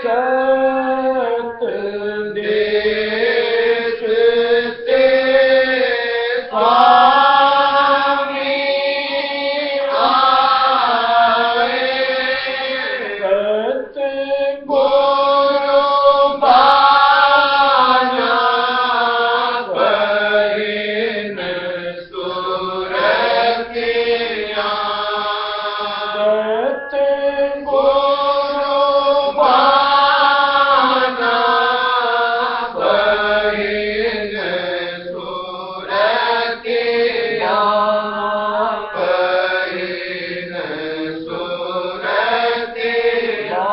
सत देश ते स्वामी आए, सत गुरु बाना परिन सुरतिया, सत गुरु बाना परिन सुरतिया, परिन सुरतिया,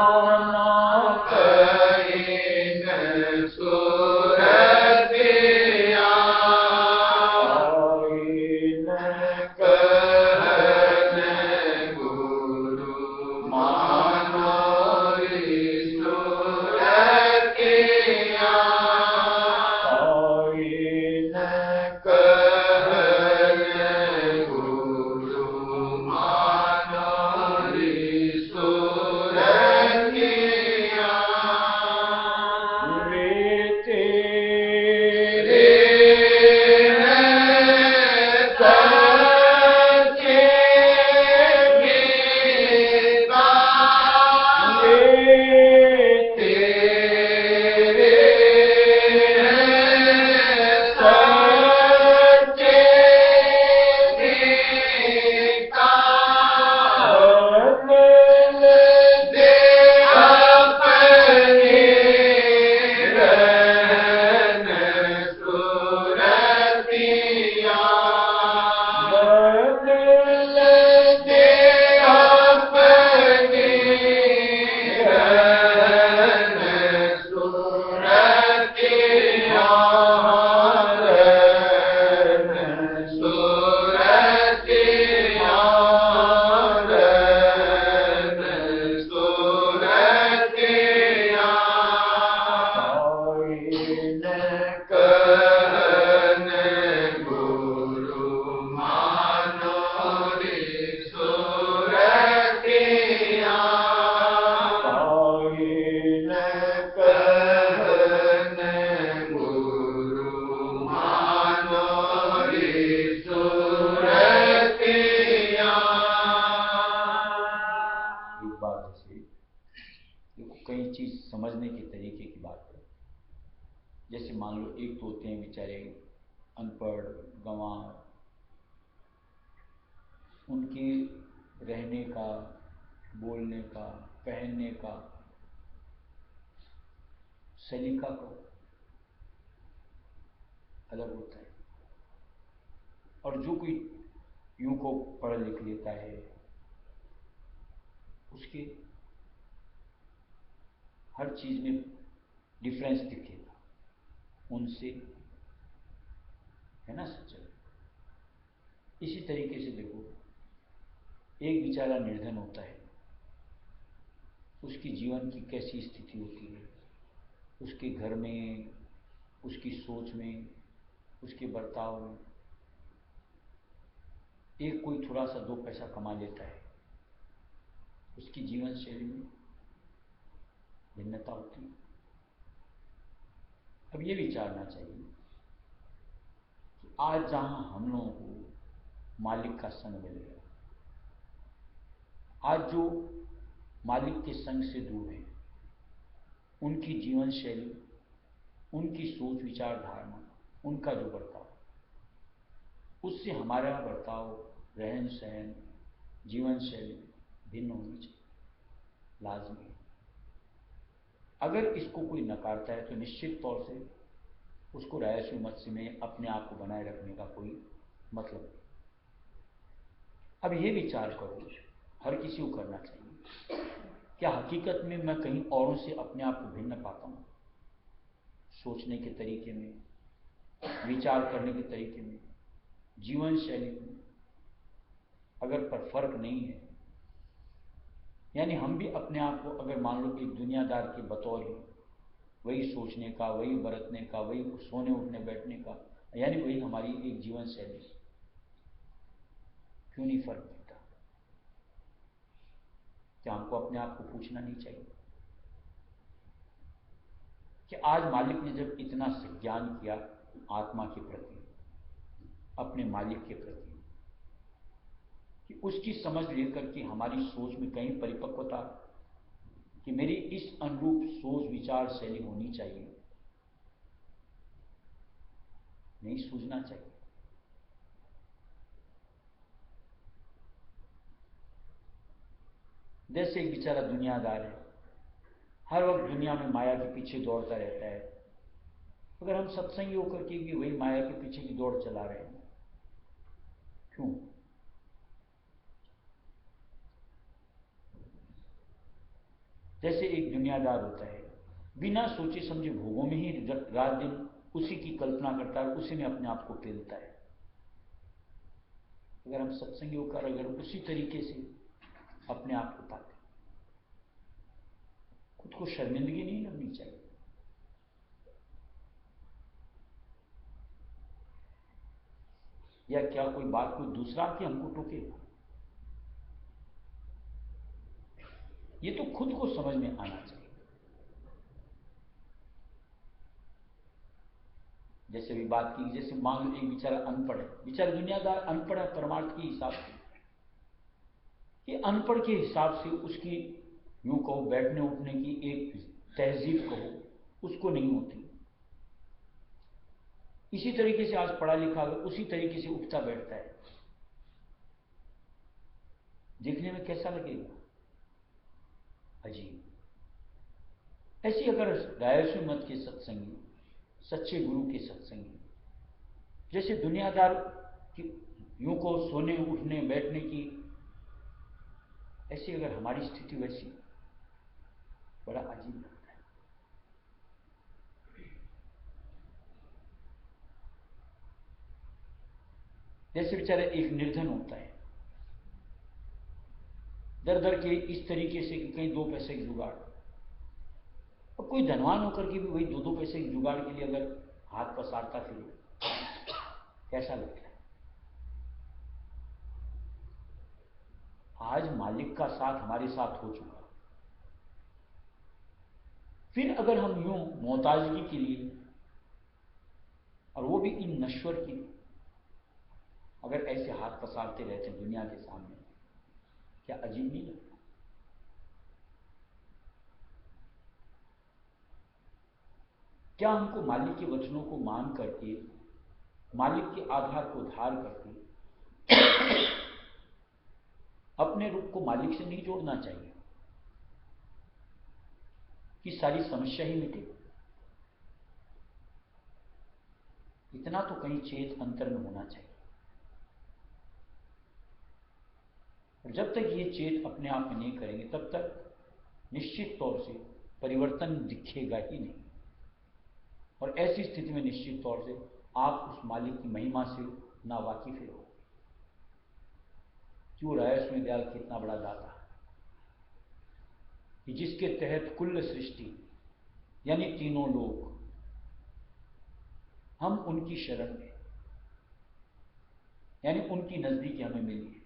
परिन सुरतिया, आइन कहन गुरु मानो सुरतिया, आइन कहन गुरु मानो सुरतिया, वे तेरे सच्चे गीता, वे तेरे सच्चे गीता, बदल दे अपनी रहन सुरतिया, बदल दे अपनी रहन सुरतिया, रहन सुरतिया, रहन सुरतिया, आइन कहन गुरु मानो सुरतिया, आइन कहन गुरु मानो सुरतिया। एक बात ऐसी देखो, कई चीज समझने के तरीके की बात है। जैसे मान लो एक तो होते हैं बेचारे अनपढ़ गंवार, उनके रहने का, बोलने का, पहनने का सलीका को अलग होता है। और जो कोई यूं को पढ़ लिख लेता है, उसके हर चीज में डिफरेंस दिखेगा उनसे, है ना सच्चाई। इसी तरीके से देखो, एक बेचारा निर्धन होता है, उसकी जीवन की कैसी स्थिति होती है, उसके घर में, उसकी सोच में, उसके बर्ताव में। एक कोई थोड़ा सा दो पैसा कमा लेता है, उसकी जीवन शैली में भिन्नता होती है। अब ये विचारना चाहिए कि आज जहां हम लोगों को मालिक का संग मिल गया, आज जो मालिक के संग से दूर हैं, उनकी जीवन शैली, उनकी सोच विचारधारणा, उनका जो बर्ताव, उससे हमारा बर्ताव, रहन सहन, जीवन शैली भिन्न होनी चाहिए, लाजमी है। अगर इसको कोई नकारता है तो निश्चित तौर से उसको रायसू मत्स्य में अपने आप को बनाए रखने का कोई मतलब नहीं। अब ये विचार करो, हर किसी को करना चाहिए, क्या हकीकत में मैं कहीं औरों से अपने आप को भिन्न पाता हूँ? सोचने के तरीके में, विचार करने के तरीके में, जीवन शैली में अगर पर फर्क नहीं है, यानी हम भी अपने आप को अगर मान लो एक दुनियादार के बतौर ही वही सोचने का, वही बरतने का, वही सोने उठने बैठने का, यानी वही हमारी एक जीवन शैली, क्यों नहीं फर्क दिखता? क्या हमको अपने आप को पूछना नहीं चाहिए? कि आज मालिक ने जब इतना ज्ञान किया आत्मा के प्रति, अपने मालिक के प्रति, कि उसकी समझ लेकर के हमारी सोच में कहीं परिपक्वता कि मेरी इस अनुरूप सोच विचार शैली होनी चाहिए, नहीं सूझना चाहिए। जैसे एक बेचारा दुनियादार है, हर वक्त दुनिया में माया के पीछे दौड़ता रहता है, अगर हम सत्संगी होकर के भी वही माया के पीछे की दौड़ चला रहे हैं, क्यों? जैसे एक दुनियादार होता है, बिना सोचे समझे भोगों में ही रात दिन उसी की कल्पना करता है, उसी में अपने आप को पेलता है। अगर हम सत्संगी होकर अगर उसी तरीके से अपने आप को पाते, खुद को शर्मिंदगी नहीं लगनी चाहिए। या क्या कोई बात कोई दूसरा कि हमको टोकेगा? ये तो खुद को समझ में आना चाहिए। जैसे भी बात की, जैसे मान लो एक बेचारा अनपढ़ है, बेचारा दुनियादार अनपढ़ है परमार्थ के हिसाब से, कि अनपढ़ के हिसाब से उसकी यूं कहो बैठने उठने की एक तहजीब कहो उसको नहीं होती। इसी तरीके से आज पढ़ा लिखा उसी तरीके से उठता बैठता है, देखने में कैसा लगेगा? अजीब। ऐसी अगर रायस्व मत के सत्संगी, सच्चे गुरु के सत्संगी, जैसे दुनियादार की यूं को सोने उठने बैठने की, ऐसी अगर हमारी स्थिति वैसी, बड़ा अजीब लगता है। जैसे बेचारा एक निर्धन होता है, दर दर के इस तरीके से कि कहीं 2 पैसे की जुगाड़, और कोई धनवान होकर के भी वही 2-2 पैसे की जुगाड़ के लिए अगर हाथ पसारता फिरे, कैसा लगता है? आज मालिक का साथ हमारे साथ हो चुका, फिर अगर हम यूं मोहताजगी के लिए, और वो भी इन नश्वर के लिए, अगर ऐसे हाथ पसारते रहते हैं दुनिया के सामने, क्या अजीब नहीं लगता? क्या हमको मालिक के वचनों को मान करके, मालिक के आधार को धार करके अपने रूप को मालिक से नहीं जोड़ना चाहिए कि सारी समस्या ही मिटे? इतना तो कहीं चेत अंतर में होना चाहिए। और जब तक ये चेत अपने आप में नहीं करेंगे, तब तक निश्चित तौर से परिवर्तन दिखेगा ही नहीं। और ऐसी स्थिति में निश्चित तौर से आप उस मालिक की महिमा से ना वाकिफ हो कि वो रायस में दयाल कितना बड़ा दाता है, कि जिसके तहत कुल सृष्टि यानी तीनों लोग हम उनकी शरण में, यानी उनकी नजदीकी हमें मिली है।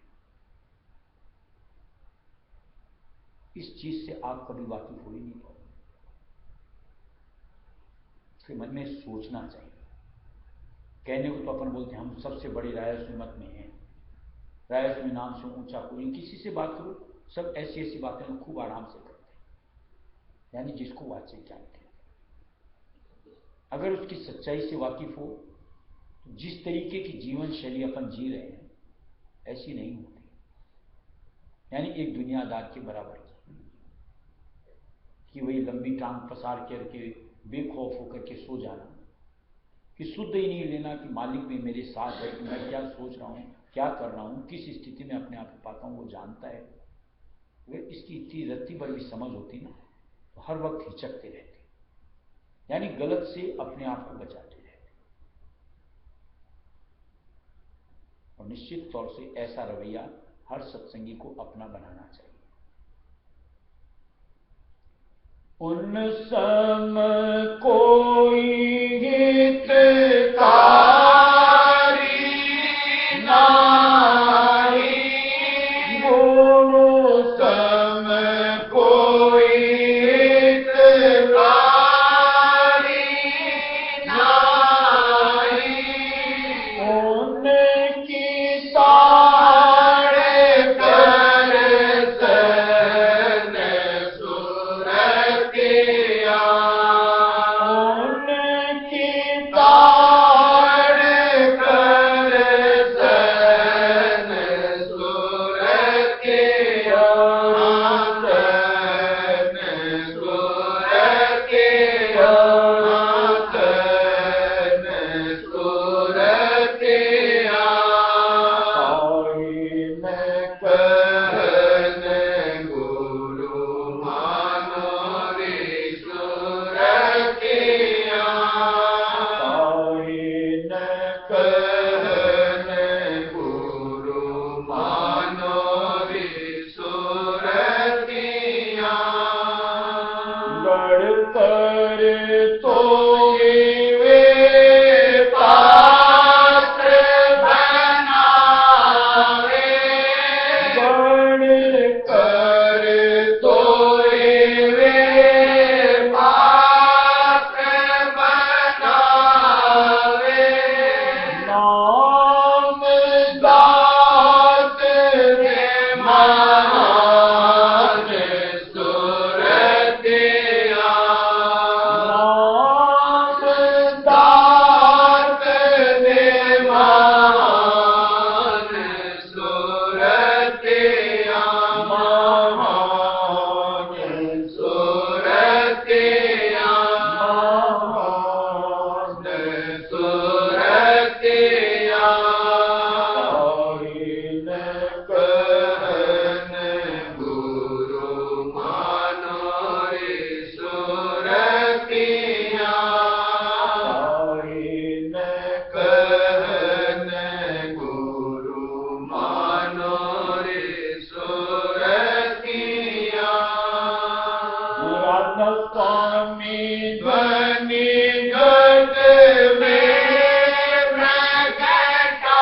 इस चीज से आप कभी वाकिफ हो ही नहीं पाओगे। इसके मन में सोचना चाहिए। कहने को तो अपन बोलते हैं हम सबसे बड़े रायस्व मत में हैं, रायस्व में नाम से ऊंचा कोई, किसी से बात करो सब ऐसी ऐसी बातें लोग खूब आराम से करते हैं, यानी जिसको वाचिक जानते हैं। अगर उसकी सच्चाई से वाकिफ हो तो जिस तरीके की जीवन शैली अपन जी रहे हैं ऐसी नहीं होती, यानी एक दुनियादार के बराबर की, कि वही लंबी टांग पसार करके बेखौफ होकर के सो जाना, कि शुद्ध ही नहीं लेना कि मालिक भी मेरे साथ है, कि मैं क्या सोच रहा हूँ, क्या कर रहा हूँ, किस स्थिति में अपने आप को पाता हूँ वो जानता है। अगर इसकी इतनी रत्ती भर भी समझ होती ना तो हर वक्त हिचकते रहते, यानी गलत से अपने आप को बचाते रहते। और निश्चित तौर से ऐसा रवैया हर सत्संगी को अपना बनाना चाहिए। उन सम कोई हितकारी नाहीं, गुरु सम कोई हितकारी कर तो वे पात्र बनावे, गण कर तो वे पात्र बनावे, नाम दात दे महान सुरतिया, नाम दात दे महान सुरतिया, महान सुरतिया, महान सुरतिया, आइन कहन गुरु मानो रे सुरतिया, आइन कहन गुरु मानो रे सुरतिया, राधा स्वामी ध्वनि जग में प्रगटावे,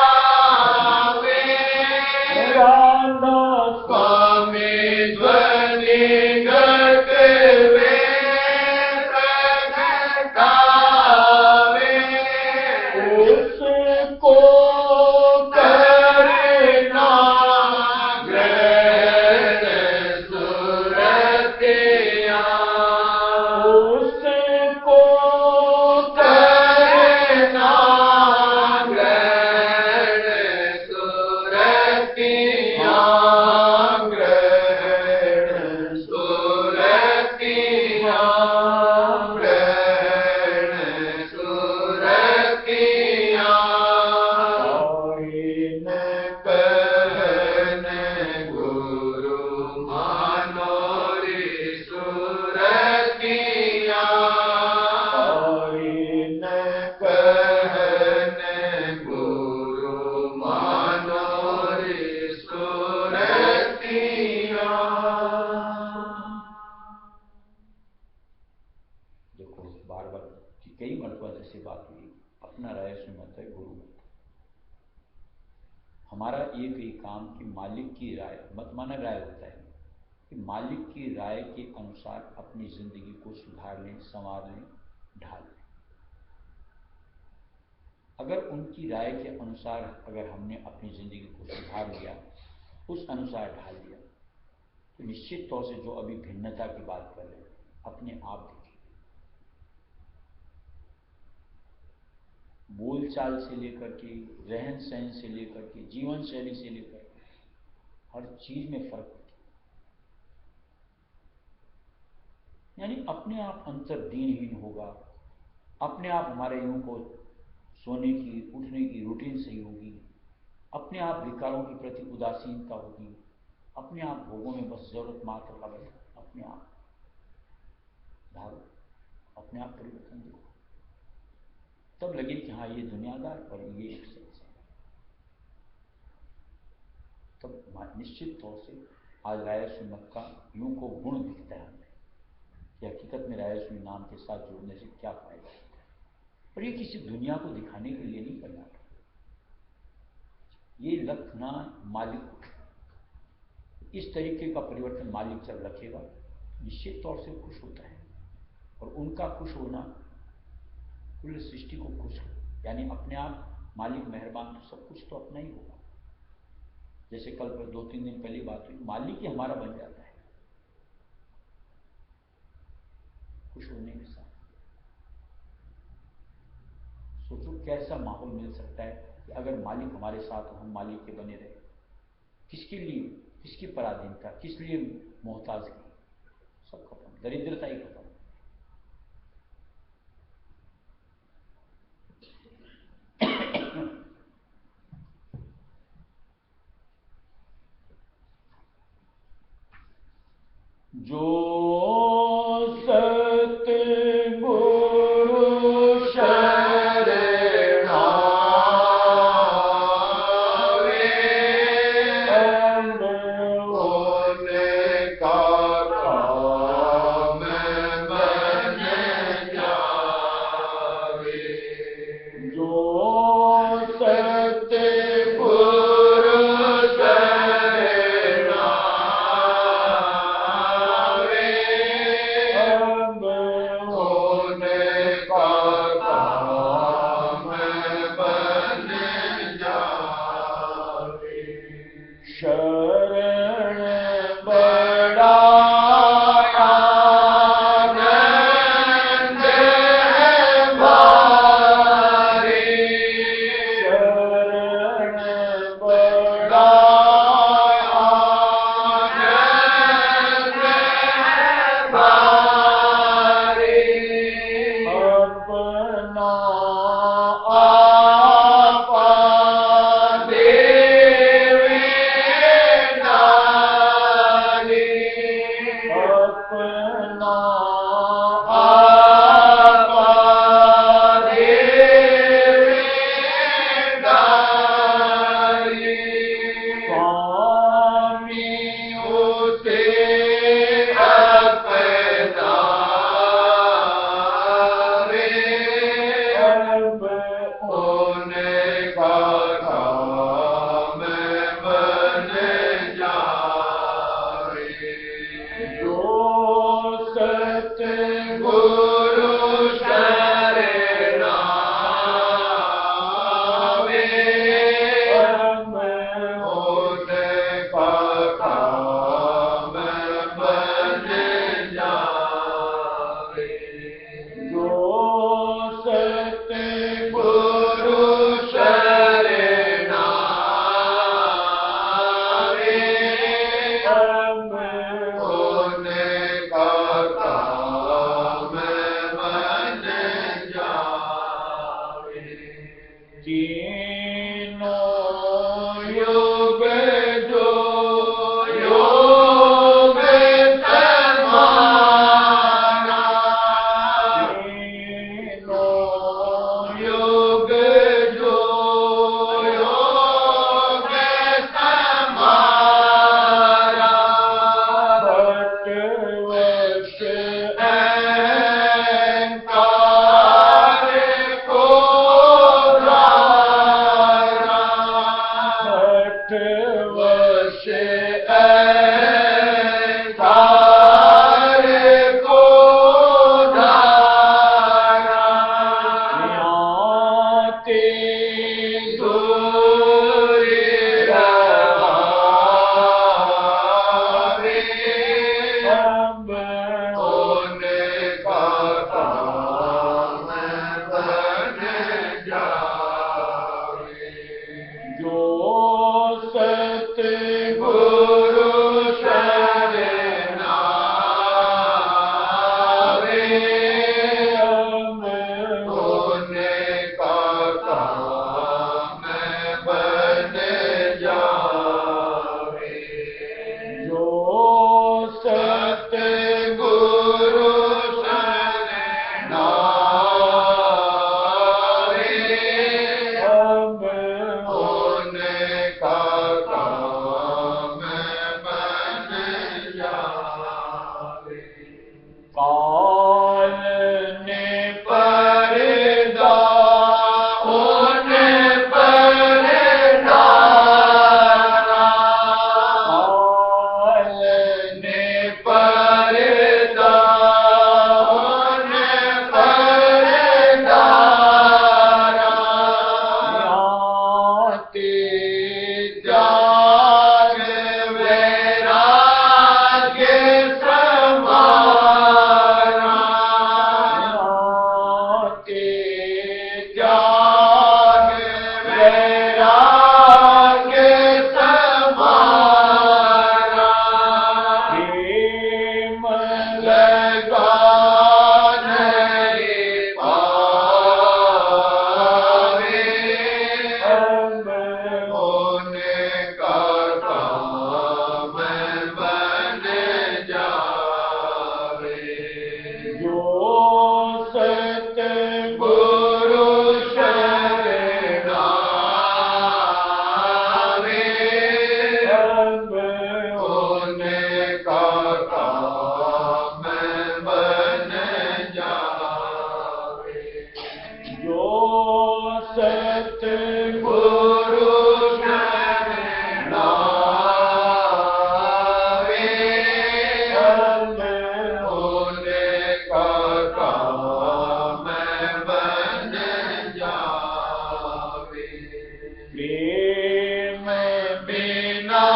राधा स्वामी ध्वनि जग में प्रगटावे, उसको करना ग्रहण सुरतिया, उसको करना ग्रहण सुरतिया, ग्रहण सुरतिया, ग्रहण सुरतिया, आइन कहन गुरु मानो रे सुरतिया, आइन कहन गुरु मानो रे सुरतिया। देखो बार बार कई मरतबा जैसे बात हुई, अपना राय सुनत है गुरु मत। हमारा एक ही काम कि मालिक की राय, मत माना राय होता है कि मालिक की राय के अनुसार अपनी जिंदगी को सुधार लें, संवार लें, ढाल लें। अगर उनकी राय के अनुसार अगर हमने अपनी जिंदगी को सुधार लिया, उस अनुसार ढाल लिया, तो निश्चित तौर से जो अभी भिन्नता की बात कर रहे हैं अपने आप देखिए, बोलचाल से लेकर के, रहन सहन से लेकर के, जीवन शैली से लेकर के, हर चीज में फर्क होता है। यानी अपने आप अंतर्दीनहीन होगा, अपने आप हमारे यूं को सोने की उठने की रूटीन सही होगी, अपने आप विकारों के प्रति उदासीनता होगी, अपने आप भोगों में बस जरूरत मात्र लगे, अपने आप ढालो, अपने आप परिवर्तन देखो, तब लगे कि हाँ ये दुनियादार और ये एक सच है। तब निश्चित तौर से आज राय सुन्नत का यूं को गुण दिखता है हमें कि हकीकत में राय सुन्नत नाम के साथ जुड़ने से क्या फायदा होता है। और ये किसी दुनिया को दिखाने के लिए नहीं करना, ये रखना मालिक, इस तरीके का परिवर्तन मालिक जब रखेगा निश्चित तौर से खुश होता है, और उनका खुश होना पूरी सृष्टि को खुश हो, यानी अपने आप मालिक मेहरबान तो सब कुछ तो अपना ही होगा। जैसे कल 2-3 दिन पहले बात हुई, मालिक ही हमारा बन जाता है खुश होने के साथ। सोचो कैसा माहौल मिल सकता है कि अगर मालिक हमारे साथ हो, हम मालिक के बने रहे। किसके लिए, किसकी पराधीनता, किस लिए मोहताज की, सब खत्म, दरिद्रता ही खत्म। जो सतगुरु शरणावे, उनका काम गुरु शरण आवे, उनका काम बन जावे। जो सतगुरु शरण आवे, उनका काम बन जावे। तीनों युग जो योग समाना, तीनों युग जो योग समाना, भटवश अहंकार को धारा, भटवश अहंकार को धारा, याते दूरी रहावे, उनका काम बन जावे। जो सतगुरु शरण आवे, उनका काम बन जावे। जो सतगुरु शरण आवे, उनका काम बन जावे। काल ने पर्दा उन पर डाला, काल ने पर्दा उन पर डाला, याते जाग वैराग्य समाना, याते जाग वैराग्य समाना, प्रेम लगा नहीं पावे, उनका काम बन जावे। जो सतगुरु शरण आवे, उनका काम बन जावे। जो सतगुरु शरण आवे, उनका काम बन जावे। प्रेम बिना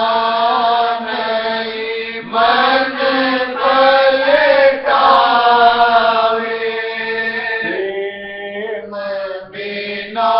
नहीं मन पलटावे, प्रेम बिना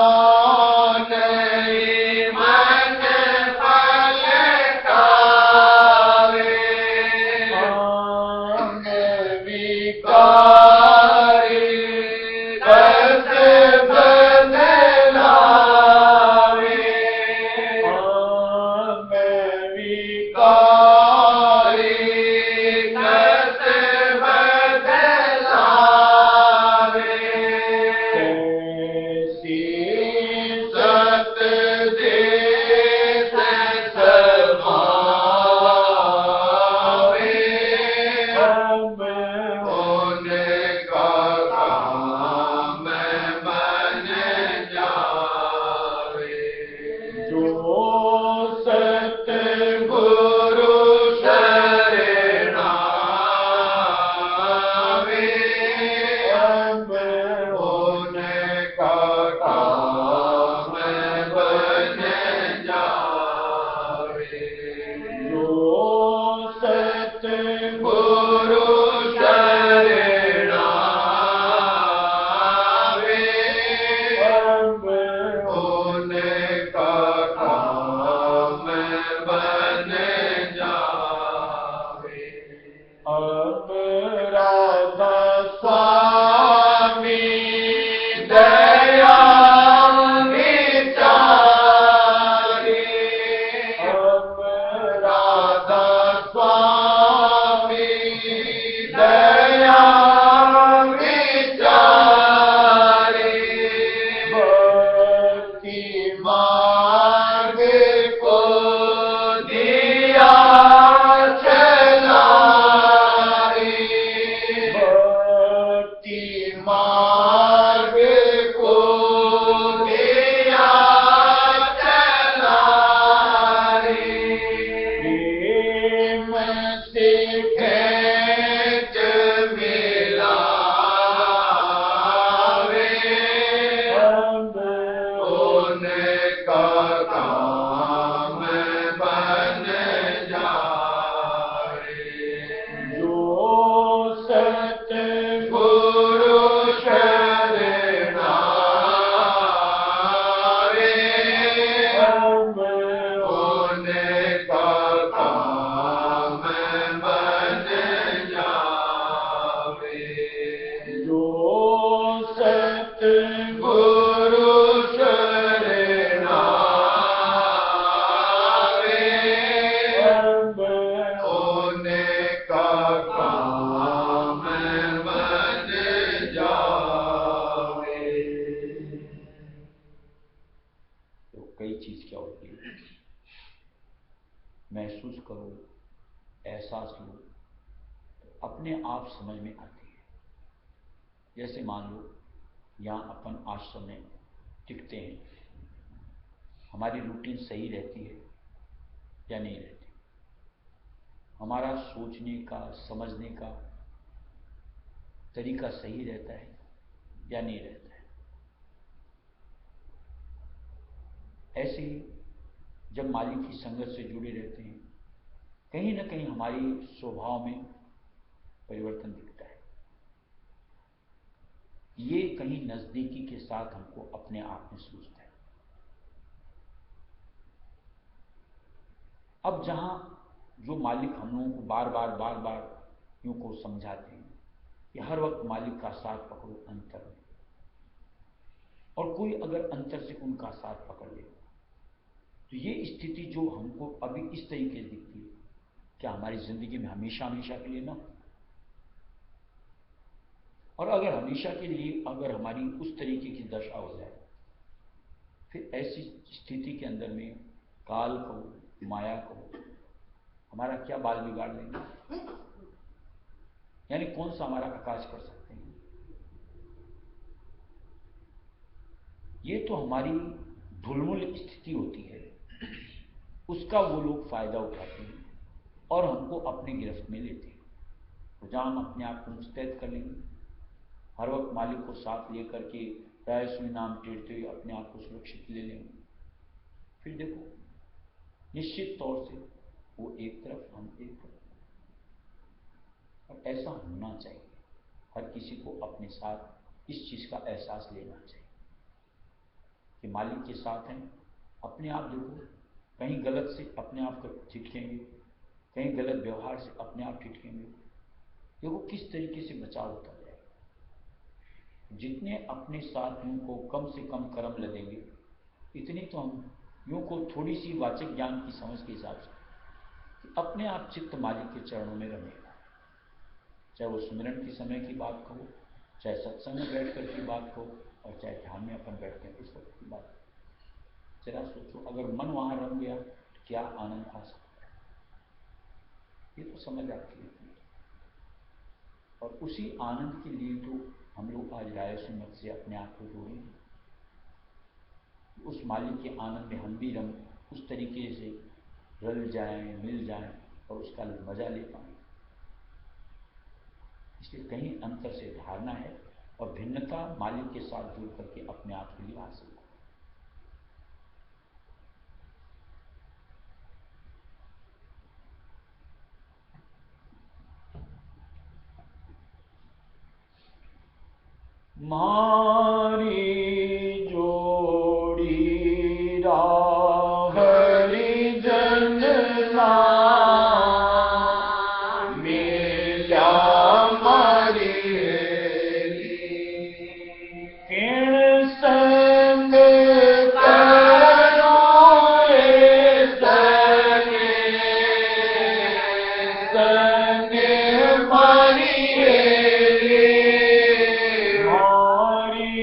मार्ग को दिया चला रे, प्रेम से खेच मिलावे, अब उनका काम बन जाए। जो सतगुरु शरणावे, अब उनका काम बन जावे। जो सतगुरु शरणावे, अब उनका काम बन जावे। तो कई चीज क्या होती है, महसूस करो, एहसास लो, तो अपने आप समझ में आती है। जैसे मान लो यहाँ अपन आश्रम में टिकते हैं, हमारी रूटीन सही रहती है या नहीं रहती, हमारा सोचने का समझने का तरीका सही रहता है या नहीं रहता है। ऐसे ही जब मालिक की संगत से जुड़े रहते हैं, कहीं ना कहीं हमारी स्वभाव में परिवर्तन दिखता है। ये कहीं नजदीकी के साथ हमको अपने आप में सूझता है। अब जहां जो मालिक हम लोगों को बार बार यूं को समझाते हैं कि हर वक्त मालिक का साथ पकड़ो अंतर में, और कोई अगर अंतर से उनका साथ पकड़ ले, तो ये स्थिति जो हमको अभी इस तरीके से दिखती है, क्या हमारी जिंदगी में हमेशा हमेशा के लिए ना। और अगर हमेशा के लिए अगर हमारी उस तरीके की दशा हो जाए, फिर ऐसी स्थिति के अंदर में काल कहो माया कहो हमारा क्या बाल बिगाड़ देंगे, यानी कौन सा हमारा आकाश कर सकते हैं। ये तो हमारी धुलमुल स्थिति होती है, उसका वो लोग फायदा उठाते हैं और हमको अपने गिरफ्त में लेते हैं। तो जहां हम अपने आप को मुस्तैद कर लेंगे, हर वक्त मालिक को साथ लेकर के रायसुई नाम टेरते हुए अपने आप को सुरक्षित ले लेंगे, फिर देखो निश्चित तौर से वो एक तरफ हम एक तरफ। और ऐसा होना चाहिए, हर किसी को अपने साथ इस चीज का एहसास लेना चाहिए कि मालिक के साथ हैं। अपने आप देखो, कहीं गलत से अपने आप को ठिठकेंगे, कहीं गलत व्यवहार से अपने आप ठिठकेंगे, देखो किस तरीके से बचाव होता जाएगा। जितने अपने साथ यूं को कम से कम कर्म लगेंगे, इतनी तो हम यूं को थोड़ी सी वाचक ज्ञान की समझ के हिसाब से कि अपने आप चित्त मालिक के चरणों में रमेगा। चाहे वो सुमिरन के समय की बात कहो, चाहे सत्संग में बैठ कर की बात कहो, और चाहे ध्यान में अपन बैठते हैं इस वक्त की बात। जरा सोचो, अगर मन वहां रम गया तो क्या आनंद आ सकता है, ये तो समझ आती है। और उसी आनंद के लिए तो हम लोग आज राय सुमत से अपने आप को जोड़ेंगे, उस मालिक के आनंद में हम भी रम उस तरीके से रल जाएं, मिल जाएं और उसका मजा ले पाएं। इसलिए कहीं अंतर से धारणा है और भिन्नता मालिक के साथ जुड़ करके अपने आप के लिए हासिल है। मारी जोड़ी राहरी जनना मिला मारी किण संग करो संगे मारी मारी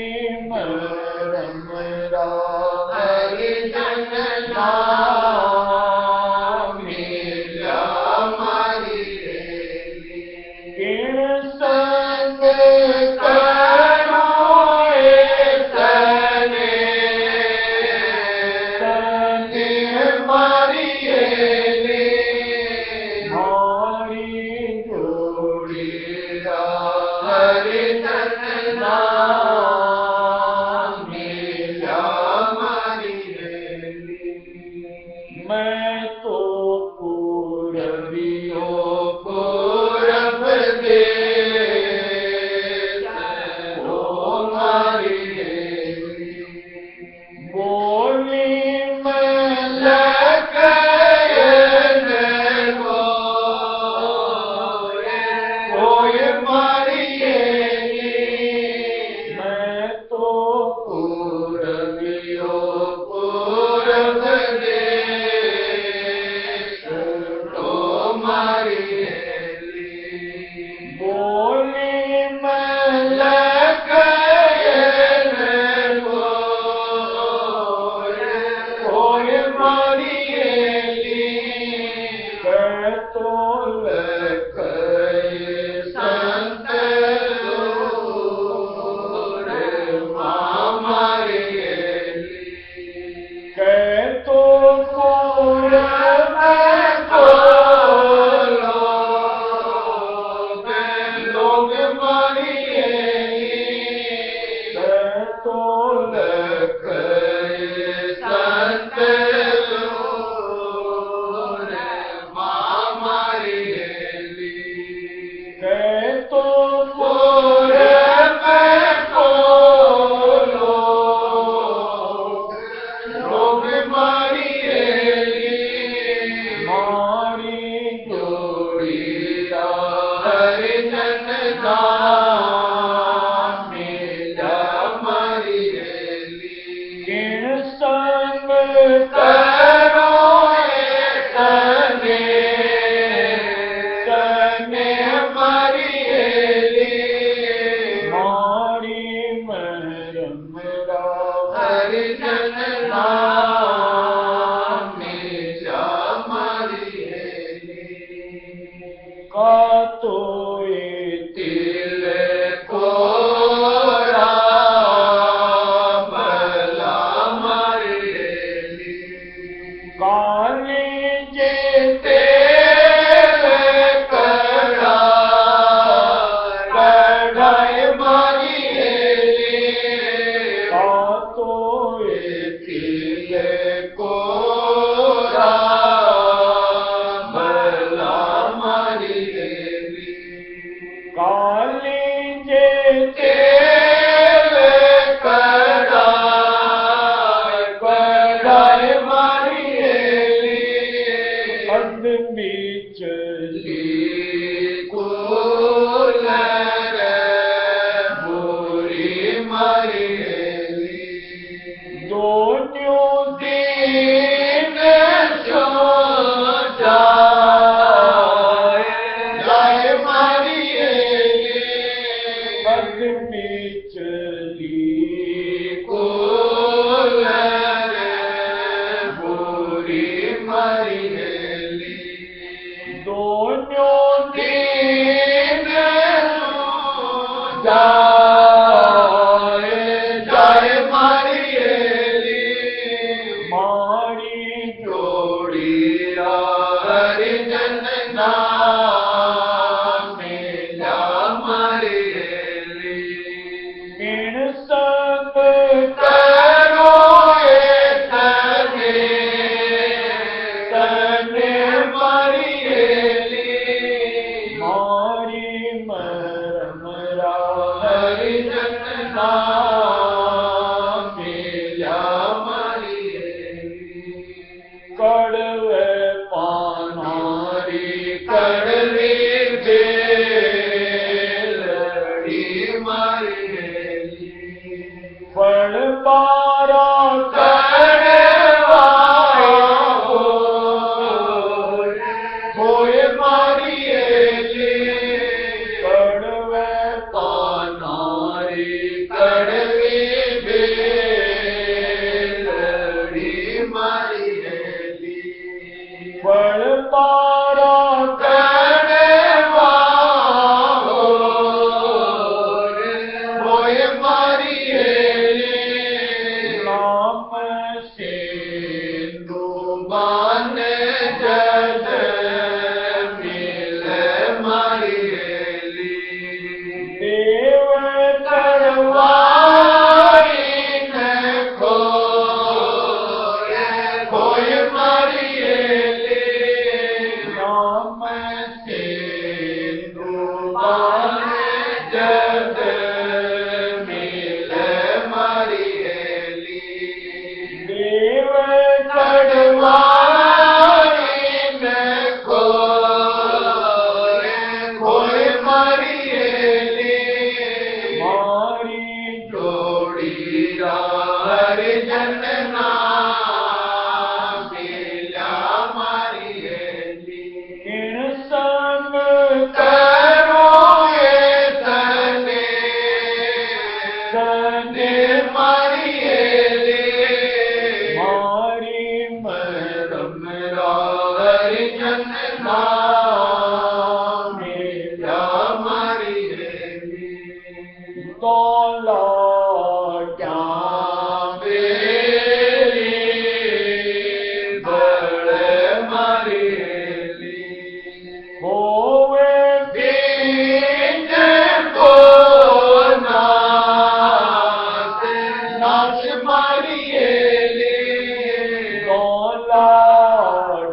नाम मिला मारी हेली। मैं तो पूरबियो पूरब देश को मारी हेली। बोली मैं लकयन कोय मारी हेली। मैं तो पूरबियो पूरब देश को मारी हेली। बोली मैं लकयन कोय मारी हेली। तो लखय संत मारी हेली। तो पूरब को लोग मारी हेली। तो लखय संत मारी हेली। तो पूरब को लोग मारी हेली। मारी जोड़ी हरिजन नाम मिला मारी हेली। किण संग करो सने सने मारी हेली। मारी महरमरा हरिजन नाम मिला मारी हेली। का तो तिल कोरा भला मारी हेली। काली जेते कढ़ाई मारी हेली। का तो तिल कोरा भला मारी हेली। काली जेते कढ़ाई मारी हेली। अद बीच कुल बुरी मारी हेली। दोनों दीन सो जाए मारी हेली। अद बीच कुल बुरी मारी हेली। दोनों दीन जाए मारी हेली। मारी जोड़ी हरिजन नाम मिला मारी हेली। किण संग करो सने सने मारी हेली। मारी महरमरा हरिजन नाम मिला मारी हेली। कड़वे पाना नारी कड़वी बेलड़ी मारी हेली। फल बारा होए मारी हेली। कड़वे नारी कड़वी बेलड़ी मारी हेली। फल बारा होए मारी हेली। नाम सिंधु बान जल मिल मारी हेली। देव कर कबीरा हरि जन नाम मिला मारी हेली किण संग करो ये सने सने मारी हेली मारी मरम रम हरि जन नाम मिला मारी हेली तोला क्या बेली बड़े मारी हेली होवे बीच को नाच नाच मारी हेली तोला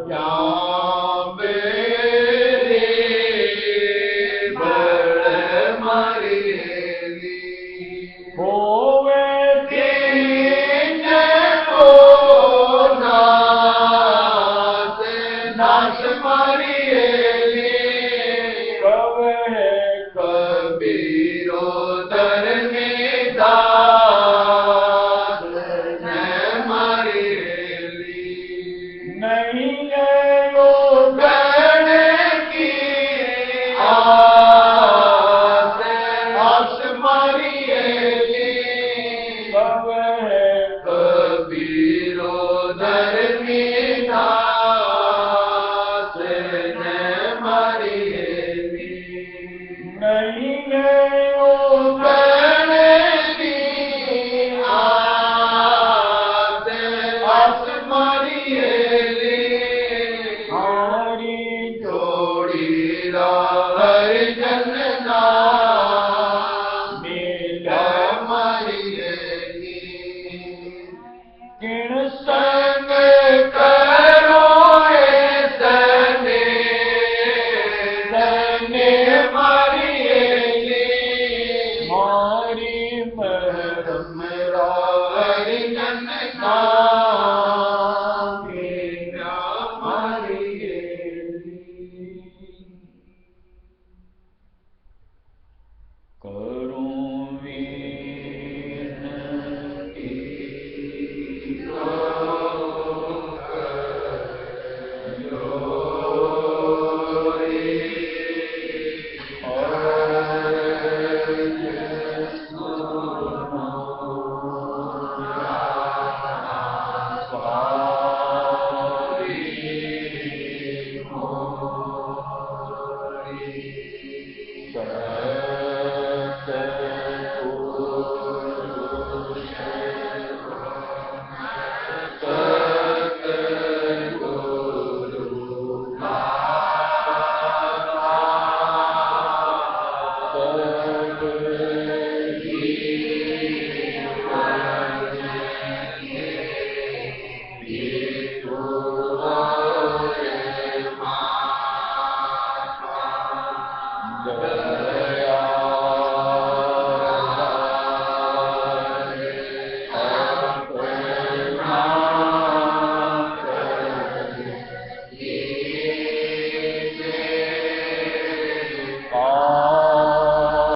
क्या बेली बड़े मारी हेली होवे बीच को नाच नाच मारी हेली कब है कबीरो धरनी दास ने मारी हेली नहीं है वो गण की आस आस मारी हेली कब है कबीरो धरनी दास ने मारी हेली नहीं है वो गण की आस आस मारी हेली हमारी जोड़ी हरि जन नाम मिला मारी हेली किण संग करो सने सने मारी हेली मारी मरम रम